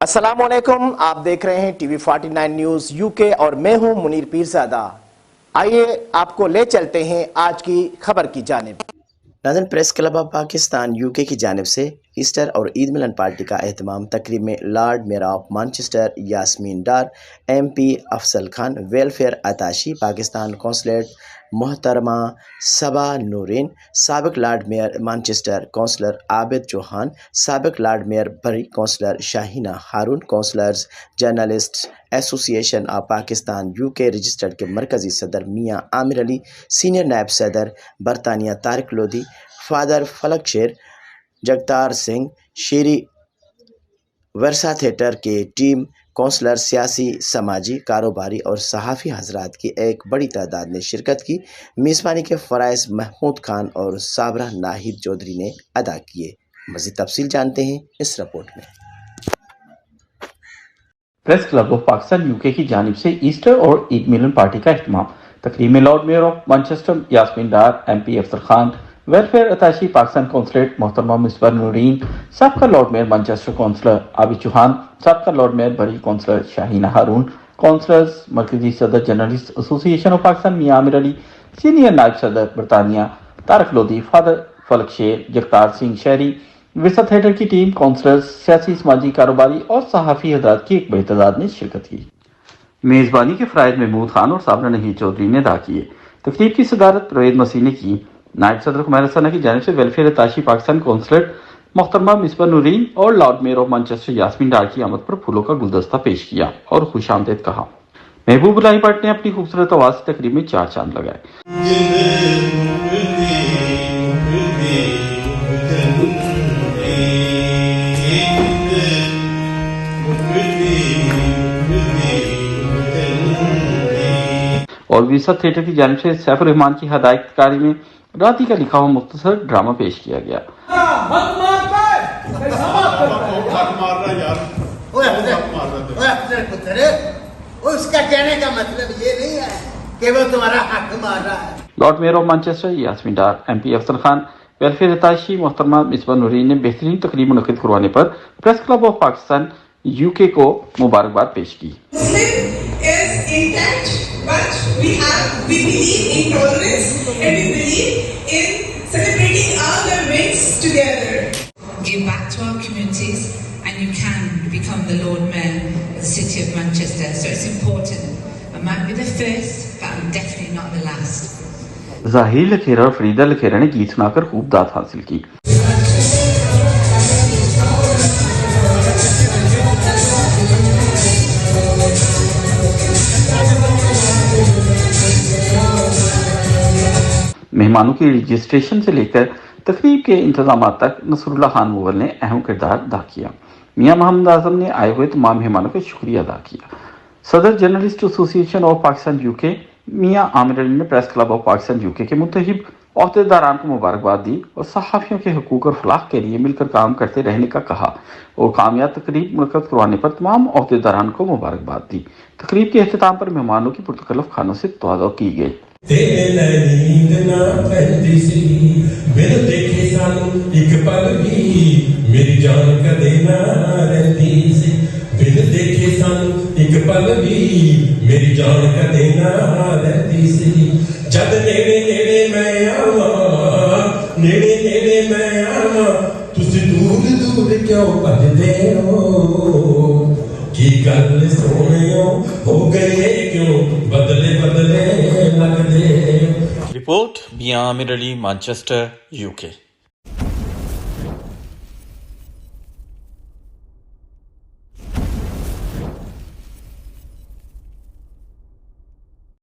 अस्सलाम वालेकुम, आप देख रहे हैं टीवी 49 न्यूज़ यूके और मैं हूं मुनीर पीरज़ादा। आइए आपको ले चलते हैं आज की खबर की जानिब। नाज़रीन, press club of Pakistan UK की जानिब से ईस्टर और ईद मिलन पार्टी का एहतमाम तकरीब में Lord mayor of Manchester Yasmin Dar, MP Afzal Khan, welfare attache, Pakistan consulate मोहतरमा सबा नूरीन, साबिक Lord Mayor Manchester councillor Abid Chauhan, साबिक Lord Mayor Bury councillor Shaheena Haroon, councillors journalist association of Pakistan UK registered के मरकज़ी सदर मियाँ आमिर अली, सीनियर नायब सदर बरतानिया तारिक लोधी, फादर फलक शेर, जगतार सिंह, शेरी वर्सा थिएटर के टीम, कौंसलर, सियासी, समाजी, कारोबारी और सहाफ़ी हजरात की एक बड़ी तादाद ने शिरकत की। मेज़बानी के फ़राइज़ महमूद खान और साबरा नाहिद चौधरी ने अदा किए। मज़ीद तफसील जानते हैं इस रिपोर्ट में। Press club of Pakistan UK की जानिब से ईस्टर और ईद मिलन पार्टी का एहतमाम तकरीब में Lord mayor of Manchester Yasmin Dar, MP Afzal Khan, welfare attache, Pakistan consulate मोहतरमा मिसबा नूरीन, सबका Lord Mayor Manchester councillor Abid Chauhan, सबका Lord Mayor Bury councillor Shaheena Haroon, councillors मरकजी सदर जर्नलिस्ट एसोसिएशन ऑफ पाकिस्तान मियाँ आमिर अली, सीनियर नायब सदर बरतानिया तारिक लोधी, फादर फलक शेर, जगतार सिंह शहरी, विरसा थिएटर की टीम, कौंसलर्स, सियासी, समाजी, कारोबारी और सहाफ़ी हजरात की एक बड़ी तादाद ने शिरकत की। मेज़बानी के फ़राइज़ महमूद खान और साबरा नाहिद चौधरी ने अदा किए। तकरीब की सदारत परवेज़ मसीह ने की। नायब सदर खुमैर सना की जानिब से वेलफेयर अताशी, पाकिस्तान कौंसलेट मोहतरमा मिसबा नूरीन और lord mayor of Manchester Yasmin Dar की आमद पर फूलों का गुलदस्ता पेश किया और खुश आमदीद कहा। महबूब इलाही भट्ट ने अपनी खूबसूरत आवाज़ से तकरीब में 4 चांद लगाए। और विरसा थिएटर की जानिब से सैफ रहमान की हदायतकारी में राती का लिखा हुआ मुख्तसर ड्रामा पेश किया गया। उसका कहने का मतलब ये नहीं है कि वो तुम्हारा हक मार रहा है। Lord mayor of Manchester Yasmin Dar, MP Afzal Khan, welfare attache मोहतरमा मिसबा नूरीन ने बेहतरीन तकरीब मुनक़िद करवाने पर press club of Pakistan UK को मुबारकबाद पेश की। But we believe in tolerance and we believe in celebrating all the wins together. Give back to our communities and you can become the Lord Mayor of the City of Manchester. So it's important. I might be the first, but I'm definitely not the last. ज़ाहिर लखेरा और फरीदा लखेरा ने गीत सुनाकर खूब दाद हासिल की। मेहमानों की रजिस्ट्रेशन से लेकर तकरीब के इंतजाम तक नसरुल्लाह खान मुगल ने अहम किरदार अदा किया। मियाँ मोहम्मद आजम ने आए हुए तमाम मेहमानों का शुक्रिया अदा किया। सदर journalist association of Pakistan UK मियाँ आमिर अली ने press club of Pakistan UK के मुतहिब अहदेदारान को मुबारकबाद दी और सहाफ़ियों के हकूक़ और फलाह के लिए मिलकर काम करते रहने का कहा और कामयाब तकरीब मुनक़्क़द करवाने पर तमाम अहदेदारान को मुबारकबाद दी। तकरीब के अख्ताम पर मेहमानों की पुरतकल्लुफ़ खानों से तवाज़ुअ की गई। नींद ना पैंदी सी बिन देखे सानू एक पल भी मेरी जान कदे ना रहती सी बिन देखे सानू एक पल भी मेरी जान कदे ना रहती सी जद नेड़े नेड़े मैं आवा नेड़े नेड़े मैं आवा तुसी दूर दूर क्यों भजदे हो की गल सोनियो हो गए क्यों बदले बदले लगदे। रिपोर्ट मियाँ आमिर अली, मैनचेस्टर, UK।